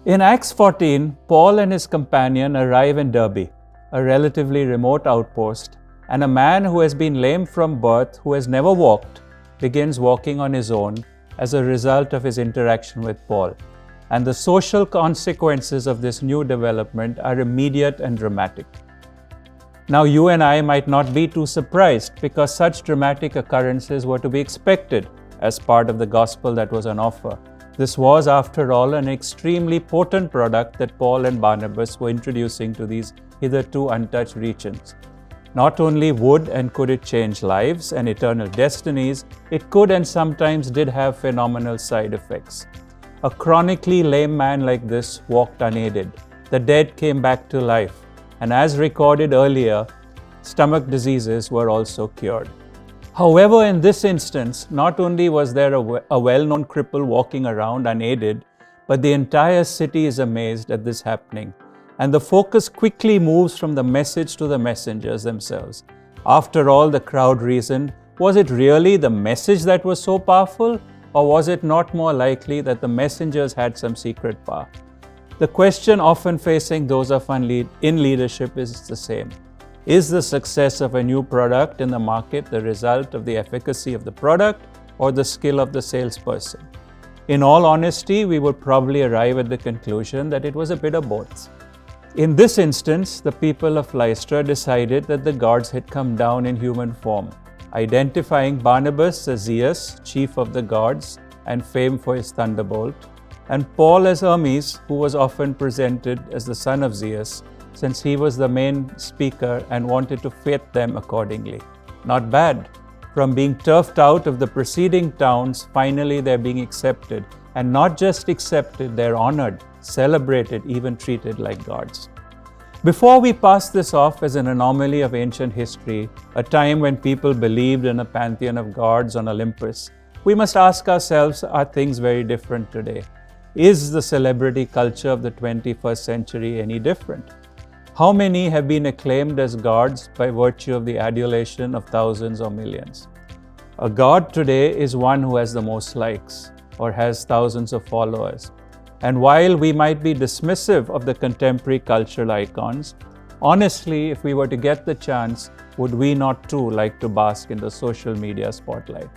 In Acts 14, Paul and his companion arrive in Derbe, a relatively remote outpost, and a man who has been lame from birth, who has never walked, begins walking on his own as a result of his interaction with Paul. And the social consequences of this new development are immediate and dramatic. Now, you and I might not be too surprised because such dramatic occurrences were to be expected as part of the gospel that was on offer. This was, after all, an extremely potent product that Paul and Barnabas were introducing to these hitherto untouched regions. Not only would and could it change lives and eternal destinies, it could and sometimes did have phenomenal side effects. A chronically lame man like this walked unaided. The dead came back to life. And as recorded earlier, stomach diseases were also cured. However, in this instance, not only was there a well-known cripple walking around unaided, but the entire city is amazed at this happening. And the focus quickly moves from the message to the messengers themselves. After all, the crowd reasoned, was it really the message that was so powerful? Or was it not more likely that the messengers had some secret power? The question often facing those of us in leadership is the same. Is the success of a new product in the market the result of the efficacy of the product or the skill of the salesperson? In all honesty, we would probably arrive at the conclusion that it was a bit of both. In this instance, the people of Lystra decided that the gods had come down in human form, identifying Barnabas as Zeus, chief of the gods and famed for his thunderbolt, and Paul as Hermes, who was often presented as the son of Zeus, since he was the main speaker and wanted to fit them accordingly. Not bad. From being turfed out of the preceding towns, finally they're being accepted. And not just accepted, they're honored, celebrated, even treated like gods. Before we pass this off as an anomaly of ancient history, a time when people believed in a pantheon of gods on Olympus, we must ask ourselves, are things very different today? Is the celebrity culture of the 21st century any different? How many have been acclaimed as gods by virtue of the adulation of thousands or millions? A god today is one who has the most likes or has thousands of followers. And while we might be dismissive of the contemporary cultural icons, honestly, if we were to get the chance, would we not too like to bask in the social media spotlight?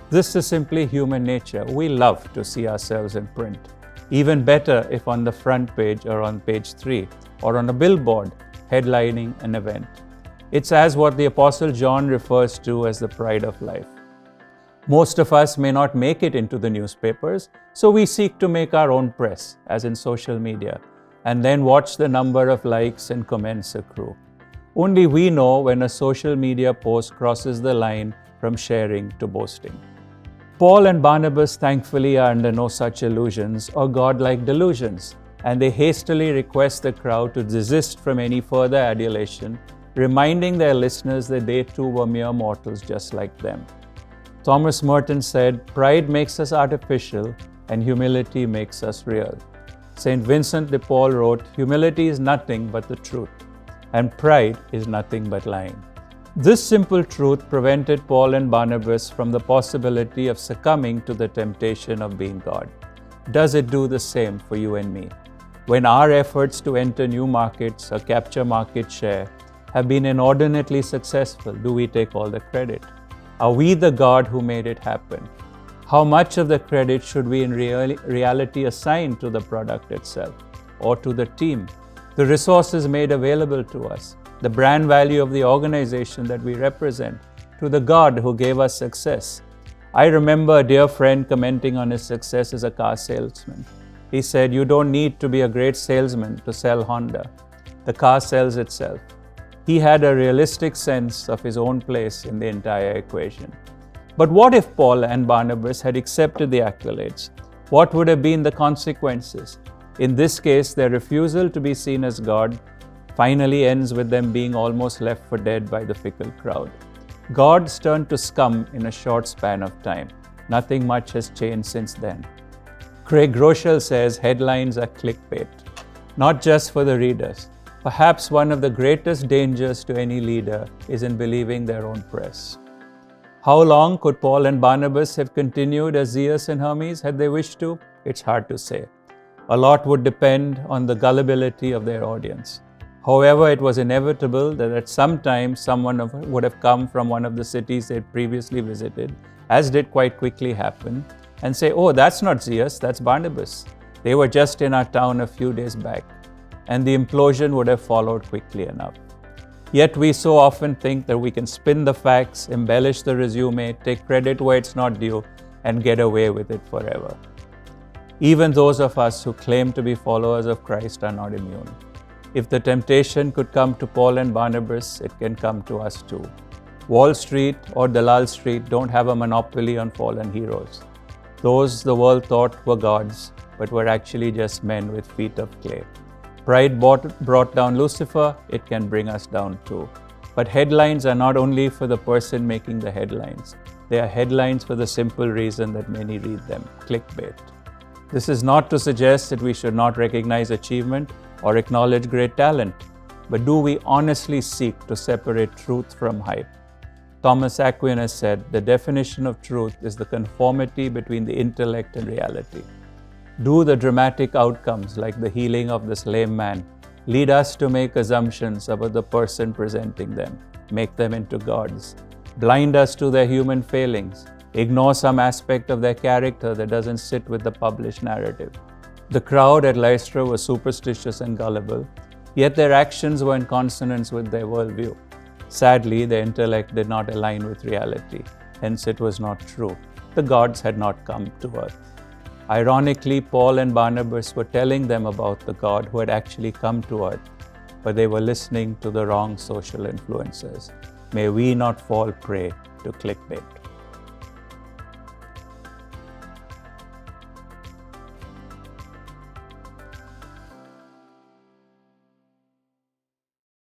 This is simply human nature. We love to see ourselves in print. Even better if on the front page or on page 3 or on a billboard headlining an event. It's as what the Apostle John refers to as the pride of life. Most of us may not make it into the newspapers, so we seek to make our own press, as in social media, and then watch the number of likes and comments accrue. Only we know when a social media post crosses the line from sharing to boasting. Paul and Barnabas thankfully are under no such illusions or godlike delusions, and they hastily request the crowd to desist from any further adulation, reminding their listeners that they too were mere mortals just like them. Thomas Merton said, "Pride makes us artificial and humility makes us real." St. Vincent de Paul wrote, "Humility is nothing but the truth, and pride is nothing but lying." This simple truth prevented Paul and Barnabas from the possibility of succumbing to the temptation of being God. Does it do the same for you and me? When our efforts to enter new markets or capture market share have been inordinately successful, do we take all the credit? Are we the God who made it happen? How much of the credit should we in reality assign to the product itself or to the team, the resources made available to us, the brand value of the organization that we represent, to the God who gave us success? I remember a dear friend commenting on his success as a car salesman. He said, "You don't need to be a great salesman to sell Honda. The car sells itself." He had a realistic sense of his own place in the entire equation. But what if Paul and Barnabas had accepted the accolades? What would have been the consequences? In this case, their refusal to be seen as God finally ends with them being almost left for dead by the fickle crowd. Gods turned to scum in a short span of time. Nothing much has changed since then. Craig Groeschel says headlines are clickbait, not just for the readers. Perhaps one of the greatest dangers to any leader is in believing their own press. How long could Paul and Barnabas have continued as Zeus and Hermes had they wished to? It's hard to say. A lot would depend on the gullibility of their audience. However, it was inevitable that at some time someone would have come from one of the cities they'd previously visited, as did quite quickly happen, and say, "Oh, that's not Zeus, that's Barnabas. They were just in our town a few days back." And the implosion would have followed quickly enough. Yet we so often think that we can spin the facts, embellish the resume, take credit where it's not due, and get away with it forever. Even those of us who claim to be followers of Christ are not immune. If the temptation could come to Paul and Barnabas, it can come to us too. Wall Street or Dalal Street don't have a monopoly on fallen heroes. Those the world thought were gods, but were actually just men with feet of clay. Pride brought down Lucifer, it can bring us down too. But headlines are not only for the person making the headlines. They are headlines for the simple reason that many read them: clickbait. This is not to suggest that we should not recognize achievement or acknowledge great talent, but do we honestly seek to separate truth from hype? Thomas Aquinas said, "The definition of truth is the conformity between the intellect and reality." Do the dramatic outcomes, like the healing of this lame man, lead us to make assumptions about the person presenting them, make them into gods, blind us to their human failings, ignore some aspect of their character that doesn't sit with the published narrative? The crowd at Lystra was superstitious and gullible, yet their actions were in consonance with their worldview. Sadly, their intellect did not align with reality, hence it was not true. The gods had not come to earth. Ironically, Paul and Barnabas were telling them about the God who had actually come to earth, but they were listening to the wrong social influencers. May we not fall prey to clickbait.